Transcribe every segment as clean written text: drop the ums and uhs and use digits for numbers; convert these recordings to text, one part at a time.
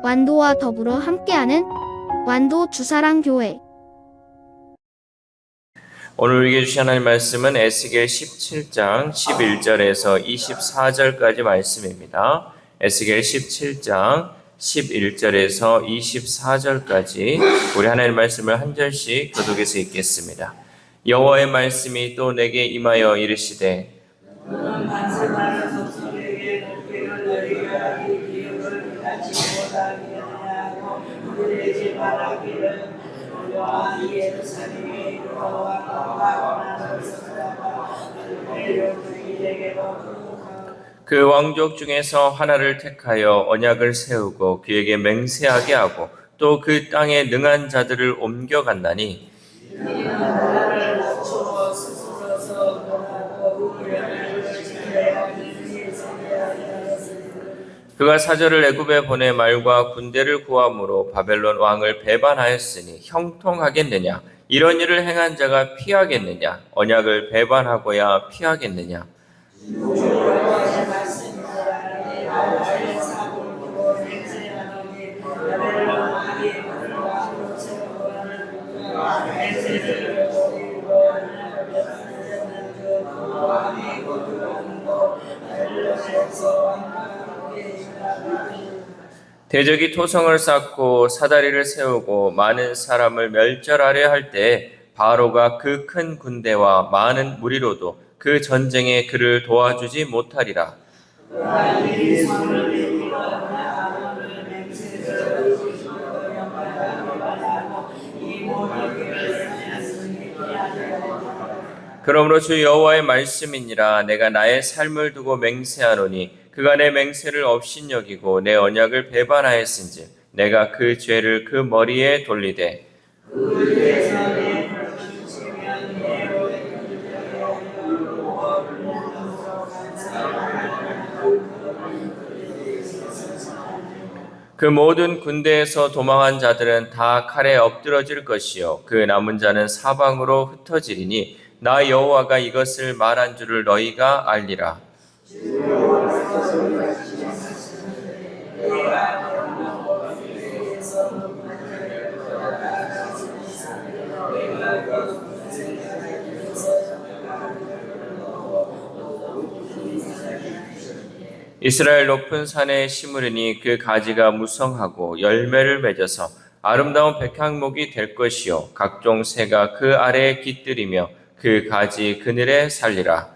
완도와 더불어 함께하는 완도 주사랑교회. 오늘 우리에게 주신 하나님 말씀은 에스겔 17장 11절에서 24절까지 말씀입니다. 에스겔 17장 11절에서 24절까지 우리 하나님 말씀을 한 절씩 교독해서 읽겠습니다. 여호와의 말씀이 또 내게 임하여 이르시되 그 왕족 중에서 하나를 택하여 언약을 세우고 그에게 맹세하게 하고 또 그 땅에 능한 자들을 옮겨간다니 그가 사절을 애굽에 보내 말과 군대를 구함으로 바벨론 왕을 배반하였으니 형통하겠느냐? 이런 일을 행한 자가 피하겠느냐? 언약을 배반하고야 피하겠느냐? 대적이 토성을 쌓고 사다리를 세우고 많은 사람을 멸절하려 할 때 바로가 그 큰 군대와 많은 무리로도 그 전쟁에 그를 도와주지 못하리라. 그러므로 주 여호와의 말씀이니라. 내가 나의 삶을 두고 맹세하노니 그가 내 맹세를 업신여기고 내 언약을 배반하였은즉 내가 그 죄를 그 머리에 돌리되 그 모든 군대에서 도망한 자들은 다 칼에 엎드러질 것이요 그 남은 자는 사방으로 흩어지리니 나 여호와가 이것을 말한 줄을 너희가 알리라. 이스라엘 높은 산에 심으리니 그 가지가 무성하고 열매를 맺어서 아름다운 백향목이 될 것이요 각종 새가 그 아래에 깃들이며 그 가지 그늘에 살리라.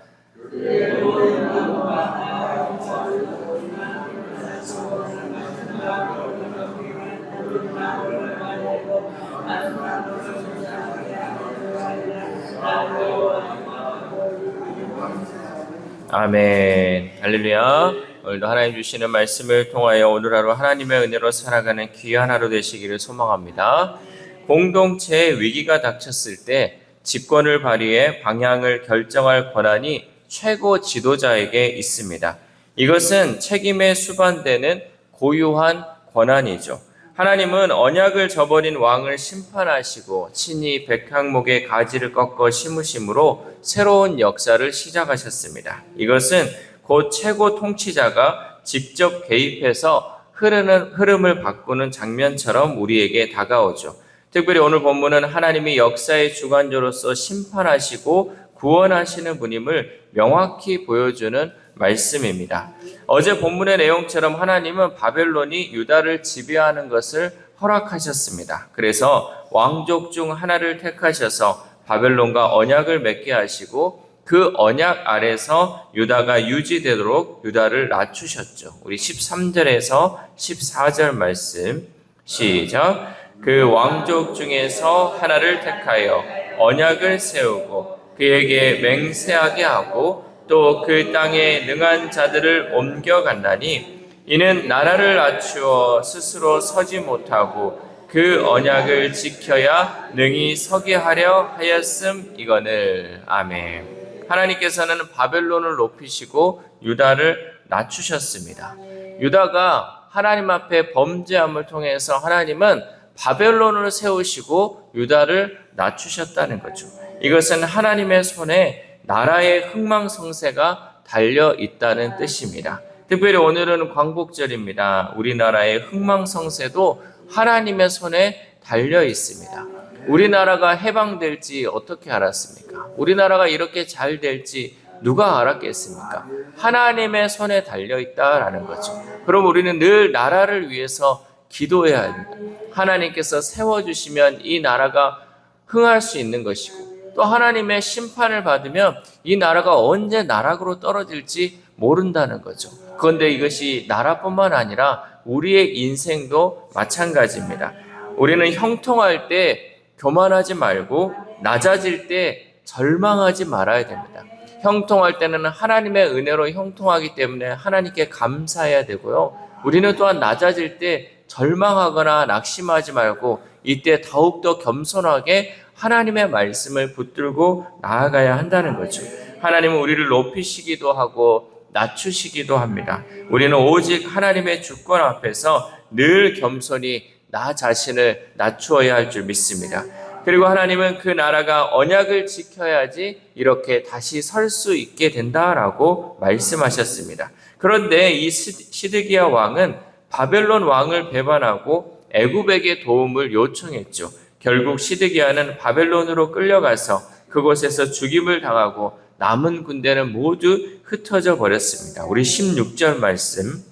아멘. 할렐루야. 오늘도 하나님 주시는 말씀을 통하여 오늘 하루 하나님의 은혜로 살아가는 귀한 하루 되시기를 소망합니다. 공동체에 위기가 닥쳤을 때 집권을 발휘해 방향을 결정할 권한이 최고 지도자에게 있습니다. 이것은 책임에 수반되는 고유한 권한이죠. 하나님은 언약을 저버린 왕을 심판하시고 친히 백향목의 가지를 꺾어 심으심으로 새로운 역사를 시작하셨습니다. 이것은 곧 최고 통치자가 직접 개입해서 흐름을 바꾸는 장면처럼 우리에게 다가오죠. 특별히 오늘 본문은 하나님이 역사의 주관자로서 심판하시고 구원하시는 분임을 명확히 보여주는 말씀입니다. 어제 본문의 내용처럼 하나님은 바벨론이 유다를 지배하는 것을 허락하셨습니다. 그래서 왕족 중 하나를 택하셔서 바벨론과 언약을 맺게 하시고 그 언약 아래서 유다가 유지되도록 유다를 낮추셨죠. 우리 13절에서 14절 말씀 시작. 그 왕족 중에서 하나를 택하여 언약을 세우고 그에게 맹세하게 하고 또 그 땅에 능한 자들을 옮겨간다니 이는 나라를 낮추어 스스로 서지 못하고 그 언약을 지켜야 능히 서게 하려 하였음 이거늘. 아멘. 하나님께서는 바벨론을 높이시고 유다를 낮추셨습니다. 유다가 하나님 앞에 범죄함을 통해서 하나님은 바벨론을 세우시고 유다를 낮추셨다는 거죠. 이것은 하나님의 손에 나라의 흥망성쇠가 달려 있다는 뜻입니다. 특별히 오늘은 광복절입니다. 우리나라의 흥망성쇠도 하나님의 손에 달려 있습니다. 우리나라가 해방될지 어떻게 알았습니까? 우리나라가 이렇게 잘 될지 누가 알았겠습니까? 하나님의 손에 달려 있다라는 거죠. 그럼 우리는 늘 나라를 위해서 기도해야 합니다. 하나님께서 세워주시면 이 나라가 흥할 수 있는 것이고, 또 하나님의 심판을 받으면 이 나라가 언제 나락으로 떨어질지 모른다는 거죠. 그런데 이것이 나라뿐만 아니라 우리의 인생도 마찬가지입니다. 우리는 형통할 때 교만하지 말고 낮아질 때 절망하지 말아야 됩니다. 형통할 때는 하나님의 은혜로 형통하기 때문에 하나님께 감사해야 되고요. 우리는 또한 낮아질 때 절망하거나 낙심하지 말고 이때 더욱더 겸손하게 하나님의 말씀을 붙들고 나아가야 한다는 거죠. 하나님은 우리를 높이시기도 하고 낮추시기도 합니다. 우리는 오직 하나님의 주권 앞에서 늘 겸손히 나 자신을 낮추어야 할 줄 믿습니다. 그리고 하나님은 그 나라가 언약을 지켜야지 이렇게 다시 설 수 있게 된다라고 말씀하셨습니다. 그런데 이 시드기야 왕은 바벨론 왕을 배반하고 애굽에게 도움을 요청했죠. 결국 시드기야는 바벨론으로 끌려가서 그곳에서 죽임을 당하고 남은 군대는 모두 흩어져 버렸습니다. 우리 16절 말씀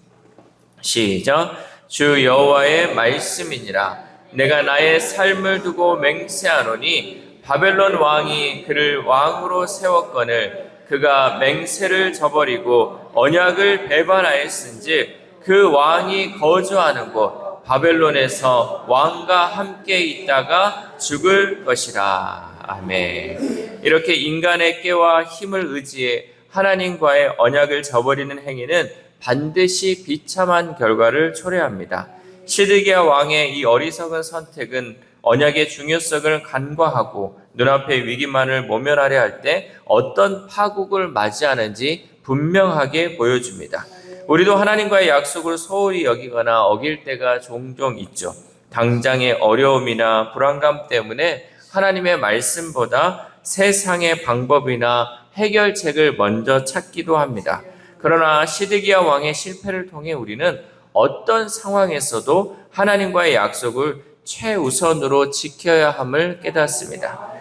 시작. 주 여호와의 말씀이니라. 내가 나의 삶을 두고 맹세하노니 바벨론 왕이 그를 왕으로 세웠거늘 그가 맹세를 저버리고 언약을 배반하였은즉 그 왕이 거주하는 곳 바벨론에서 왕과 함께 있다가 죽을 것이라. 아멘. 이렇게 인간의 깨와 힘을 의지해 하나님과의 언약을 저버리는 행위는 반드시 비참한 결과를 초래합니다. 시드기야 왕의 이 어리석은 선택은 언약의 중요성을 간과하고 눈앞의 위기만을 모면하려 할 때 어떤 파국을 맞이하는지 분명하게 보여줍니다. 우리도 하나님과의 약속을 소홀히 여기거나 어길 때가 종종 있죠. 당장의 어려움이나 불안감 때문에 하나님의 말씀보다 세상의 방법이나 해결책을 먼저 찾기도 합니다. 그러나 시드기야 왕의 실패를 통해 우리는 어떤 상황에서도 하나님과의 약속을 최우선으로 지켜야 함을 깨닫습니다.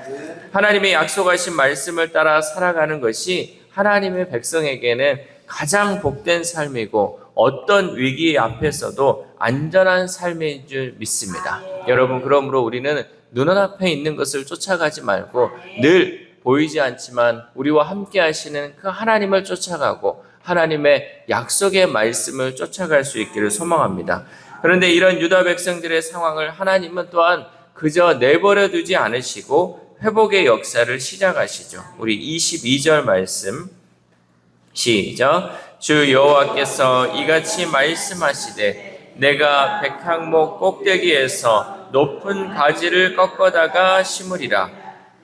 하나님의 약속하신 말씀을 따라 살아가는 것이 하나님의 백성에게는 가장 복된 삶이고 어떤 위기 앞에서도 안전한 삶인 줄 믿습니다. 여러분, 그러므로 우리는 눈앞에 있는 것을 쫓아가지 말고 늘 보이지 않지만 우리와 함께 하시는 그 하나님을 쫓아가고 하나님의 약속의 말씀을 쫓아갈 수 있기를 소망합니다. 그런데 이런 유다 백성들의 상황을 하나님은 또한 그저 내버려 두지 않으시고 회복의 역사를 시작하시죠. 우리 22절 말씀 시작. 주 여호와께서 이같이 말씀하시되 내가 백향목 꼭대기에서 높은 가지를 꺾어다가 심으리라.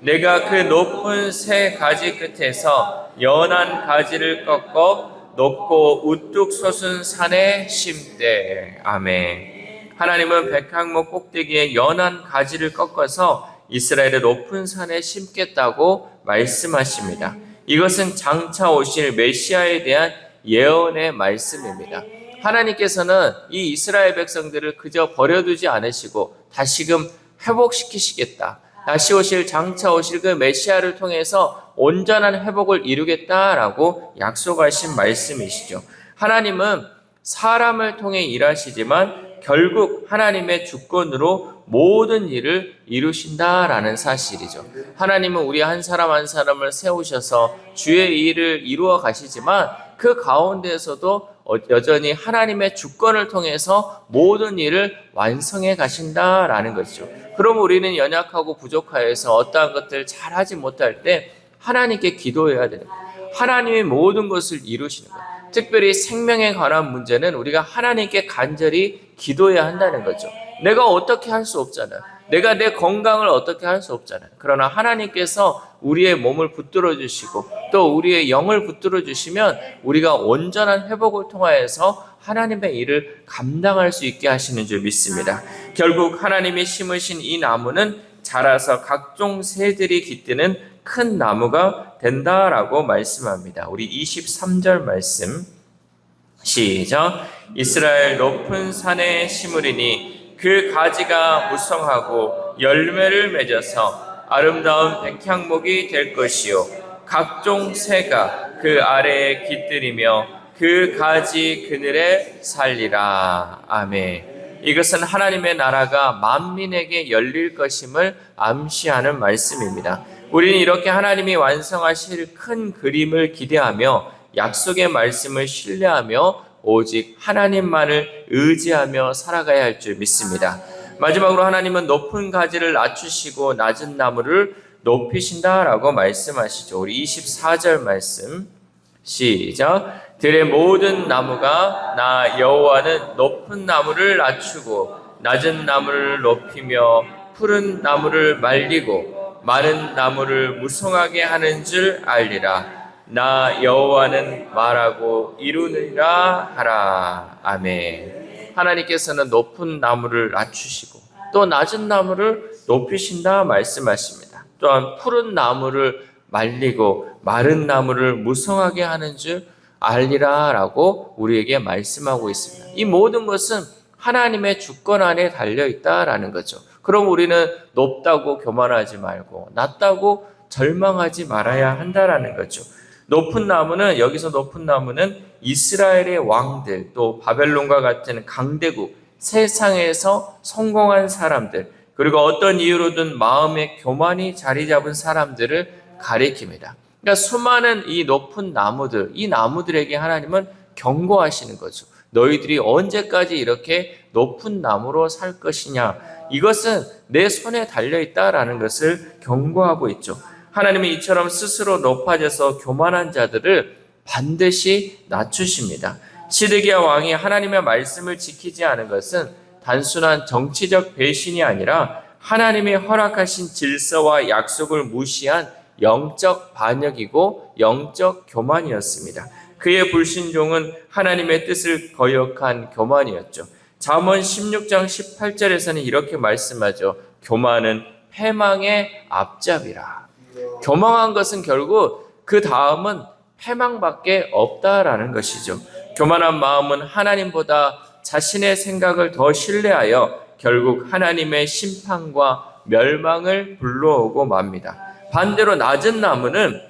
내가 그 높은 새 가지 끝에서 연한 가지를 꺾어 높고 우뚝 솟은 산에 심되. 아멘. 하나님은 백향목 꼭대기에 연한 가지를 꺾어서 이스라엘의 높은 산에 심겠다고 말씀하십니다. 이것은 장차 오실 메시아에 대한 예언의 말씀입니다. 하나님께서는 이 이스라엘 백성들을 그저 버려두지 않으시고 다시금 회복시키시겠다. 다시 오실 장차 오실 그 메시아를 통해서 온전한 회복을 이루겠다라고 약속하신 말씀이시죠. 하나님은 사람을 통해 일하시지만 결국 하나님의 주권으로 모든 일을 이루신다라는 사실이죠. 하나님은 우리 한 사람 한 사람을 세우셔서 주의 일을 이루어 가시지만 그 가운데에서도 여전히 하나님의 주권을 통해서 모든 일을 완성해 가신다라는 것이죠. 그럼 우리는 연약하고 부족하여서 어떠한 것들을 잘하지 못할 때 하나님께 기도해야 됩니다. 하나님이 모든 것을 이루시는 거예요. 특별히 생명에 관한 문제는 우리가 하나님께 간절히 기도해야 한다는 거죠. 내가 어떻게 할 수 없잖아요. 내가 내 건강을 어떻게 할 수 없잖아요. 그러나 하나님께서 우리의 몸을 붙들어 주시고 또 우리의 영을 붙들어 주시면 우리가 온전한 회복을 통하여서 하나님의 일을 감당할 수 있게 하시는 줄 믿습니다. 결국 하나님이 심으신 이 나무는 자라서 각종 새들이 깃드는 큰 나무가 된다라고 말씀합니다. 우리 23절 말씀 시작. 이스라엘 높은 산에 심으리니 그 가지가 무성하고 열매를 맺어서 아름다운 백향목이 될 것이요 각종 새가 그 아래에 깃들이며 그 가지 그늘에 살리라. 아멘. 이것은 하나님의 나라가 만민에게 열릴 것임을 암시하는 말씀입니다. 우리는 이렇게 하나님이 완성하실 큰 그림을 기대하며 약속의 말씀을 신뢰하며 오직 하나님만을 의지하며 살아가야 할 줄 믿습니다. 마지막으로 하나님은 높은 가지를 낮추시고 낮은 나무를 높이신다라고 말씀하시죠. 우리 24절 말씀 시작. 들의 모든 나무가 나 여호와는 높은 나무를 낮추고 낮은 나무를 높이며 푸른 나무를 말리고 마른 나무를 무성하게 하는 줄 알리라. 나 여호와는 말하고 이루느니라 하라. 아멘. 하나님께서는 높은 나무를 낮추시고 또 낮은 나무를 높이신다 말씀하십니다. 또한 푸른 나무를 말리고 마른 나무를 무성하게 하는 줄 알리라 라고 우리에게 말씀하고 있습니다. 이 모든 것은 하나님의 주권 안에 달려있다라는 거죠. 그럼 우리는 높다고 교만하지 말고 낮다고 절망하지 말아야 한다라는 거죠. 높은 나무는, 여기서 높은 나무는 이스라엘의 왕들, 또 바벨론과 같은 강대국, 세상에서 성공한 사람들, 그리고 어떤 이유로든 마음의 교만이 자리 잡은 사람들을 가리킵니다. 그러니까 수많은 이 높은 나무들, 이 나무들에게 하나님은 경고하시는 거죠. 너희들이 언제까지 이렇게 높은 나무로 살 것이냐, 이것은 내 손에 달려있다라는 것을 경고하고 있죠. 하나님은 이처럼 스스로 높아져서 교만한 자들을 반드시 낮추십니다. 시드기야 왕이 하나님의 말씀을 지키지 않은 것은 단순한 정치적 배신이 아니라 하나님이 허락하신 질서와 약속을 무시한 영적 반역이고 영적 교만이었습니다. 그의 불신종은 하나님의 뜻을 거역한 교만이었죠. 잠언 16장 18절에서는 이렇게 말씀하죠. 교만은 패망의 앞잡이라. 교만한 것은 결국 그 다음은 패망밖에 없다라는 것이죠. 교만한 마음은 하나님보다 자신의 생각을 더 신뢰하여 결국 하나님의 심판과 멸망을 불러오고 맙니다. 반대로 낮은 나무는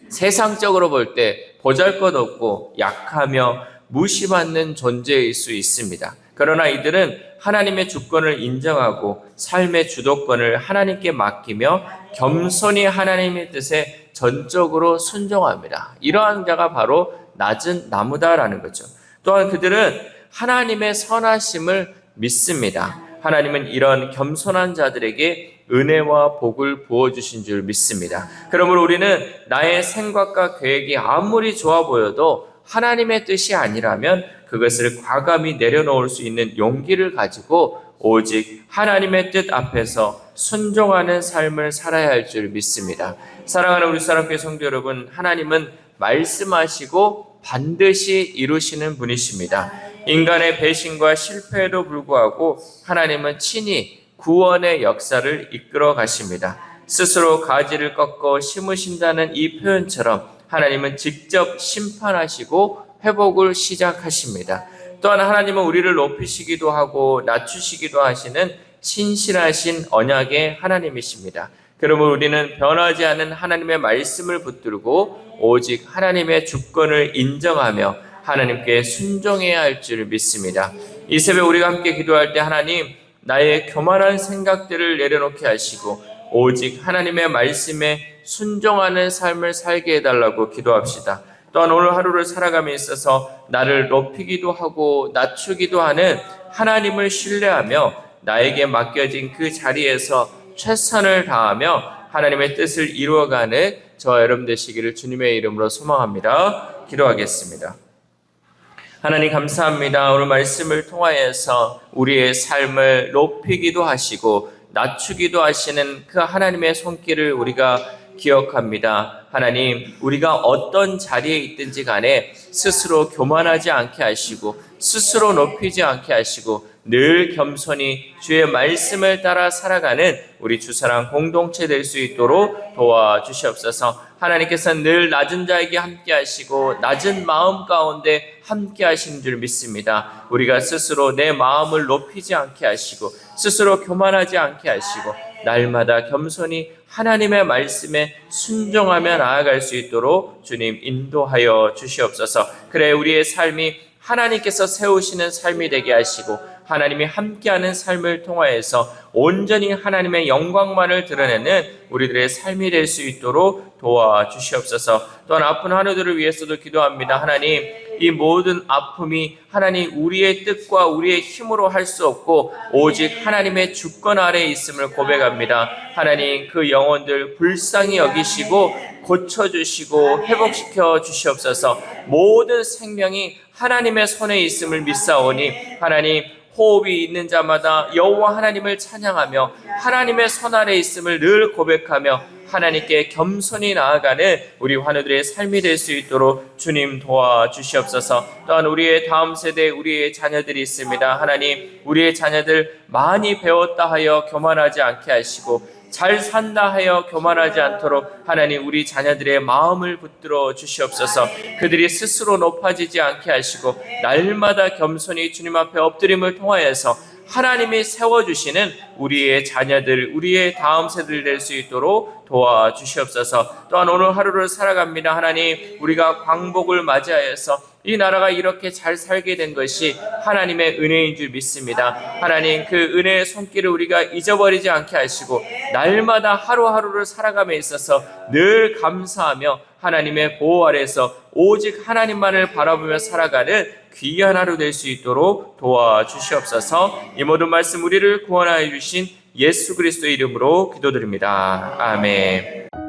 세상적으로 볼 때 보잘것없고 약하며 무시받는 존재일 수 있습니다. 그러나 이들은 하나님의 주권을 인정하고 삶의 주도권을 하나님께 맡기며 겸손히 하나님의 뜻에 전적으로 순종합니다. 이러한 자가 바로 낮은 나무다라는 거죠. 또한 그들은 하나님의 선하심을 믿습니다. 하나님은 이런 겸손한 자들에게 은혜와 복을 부어주신 줄 믿습니다. 그러므로 우리는 나의 생각과 계획이 아무리 좋아 보여도 하나님의 뜻이 아니라면 그것을 과감히 내려놓을 수 있는 용기를 가지고 오직 하나님의 뜻 앞에서 순종하는 삶을 살아야 할 줄 믿습니다. 사랑하는 우리 사랑교회 성도 여러분, 하나님은 말씀하시고 반드시 이루시는 분이십니다. 인간의 배신과 실패에도 불구하고 하나님은 친히 구원의 역사를 이끌어 가십니다. 스스로 가지를 꺾어 심으신다는 이 표현처럼 하나님은 직접 심판하시고 회복을 시작하십니다. 또한 하나님은 우리를 높이시기도 하고 낮추시기도 하시는 신실하신 언약의 하나님이십니다. 그러므로 우리는 변하지 않은 하나님의 말씀을 붙들고 오직 하나님의 주권을 인정하며 하나님께 순종해야 할 줄 믿습니다. 이 새벽 우리가 함께 기도할 때 하나님, 나의 교만한 생각들을 내려놓게 하시고 오직 하나님의 말씀에 순종하는 삶을 살게 해달라고 기도합시다. 또한 오늘 하루를 살아감에 있어서 나를 높이기도 하고 낮추기도 하는 하나님을 신뢰하며 나에게 맡겨진 그 자리에서 최선을 다하며 하나님의 뜻을 이루어가는 저와 여러분 되시기를 주님의 이름으로 소망합니다. 기도하겠습니다. 하나님 감사합니다. 오늘 말씀을 통하여서 우리의 삶을 높이기도 하시고 낮추기도 하시는 그 하나님의 손길을 우리가 기억합니다. 하나님, 우리가 어떤 자리에 있든지 간에 스스로 교만하지 않게 하시고 스스로 높이지 않게 하시고 늘 겸손히 주의 말씀을 따라 살아가는 우리 주사랑 공동체 될 수 있도록 도와주시옵소서. 하나님께서는 늘 낮은 자에게 함께 하시고 낮은 마음 가운데 함께 하시는 줄 믿습니다. 우리가 스스로 내 마음을 높이지 않게 하시고 스스로 교만하지 않게 하시고 날마다 겸손히 하나님의 말씀에 순종하며 나아갈 수 있도록 주님 인도하여 주시옵소서. 그래 우리의 삶이 하나님께서 세우시는 삶이 되게 하시고 하나님이 함께하는 삶을 통하여서 온전히 하나님의 영광만을 드러내는 우리들의 삶이 될 수 있도록 도와주시옵소서. 또한 아픈 환우들을 위해서도 기도합니다. 하나님, 이 모든 아픔이 하나님 우리의 뜻과 우리의 힘으로 할 수 없고 오직 하나님의 주권 아래에 있음을 고백합니다. 하나님, 그 영혼들 불쌍히 여기시고 고쳐주시고 회복시켜 주시옵소서. 모든 생명이 하나님의 손에 있음을 믿사오니 하나님, 호흡이 있는 자마다 여호와 하나님을 찬양하며 하나님의 손 아래 있음을 늘 고백하며 하나님께 겸손히 나아가는 우리 환우들의 삶이 될 수 있도록 주님 도와주시옵소서. 또한 우리의 다음 세대 우리의 자녀들이 있습니다. 하나님, 우리의 자녀들 많이 배웠다 하여 교만하지 않게 하시고 잘 산다 하여 교만하지 않도록 하나님 우리 자녀들의 마음을 붙들어 주시옵소서. 그들이 스스로 높아지지 않게 하시고 날마다 겸손히 주님 앞에 엎드림을 통하여서 하나님이 세워주시는 우리의 자녀들, 우리의 다음 세대들 될 수 있도록 도와주시옵소서. 또한 오늘 하루를 살아갑니다. 하나님, 우리가 광복을 맞이하여서 이 나라가 이렇게 잘 살게 된 것이 하나님의 은혜인 줄 믿습니다. 하나님, 그 은혜의 손길을 우리가 잊어버리지 않게 하시고 날마다 하루하루를 살아감에 있어서 늘 감사하며 하나님의 보호 아래에서 오직 하나님만을 바라보며 살아가는 귀한 하루 될 수 있도록 도와주시옵소서. 이 모든 말씀 우리를 구원하여 주신 예수 그리스도의 이름으로 기도드립니다. 아멘.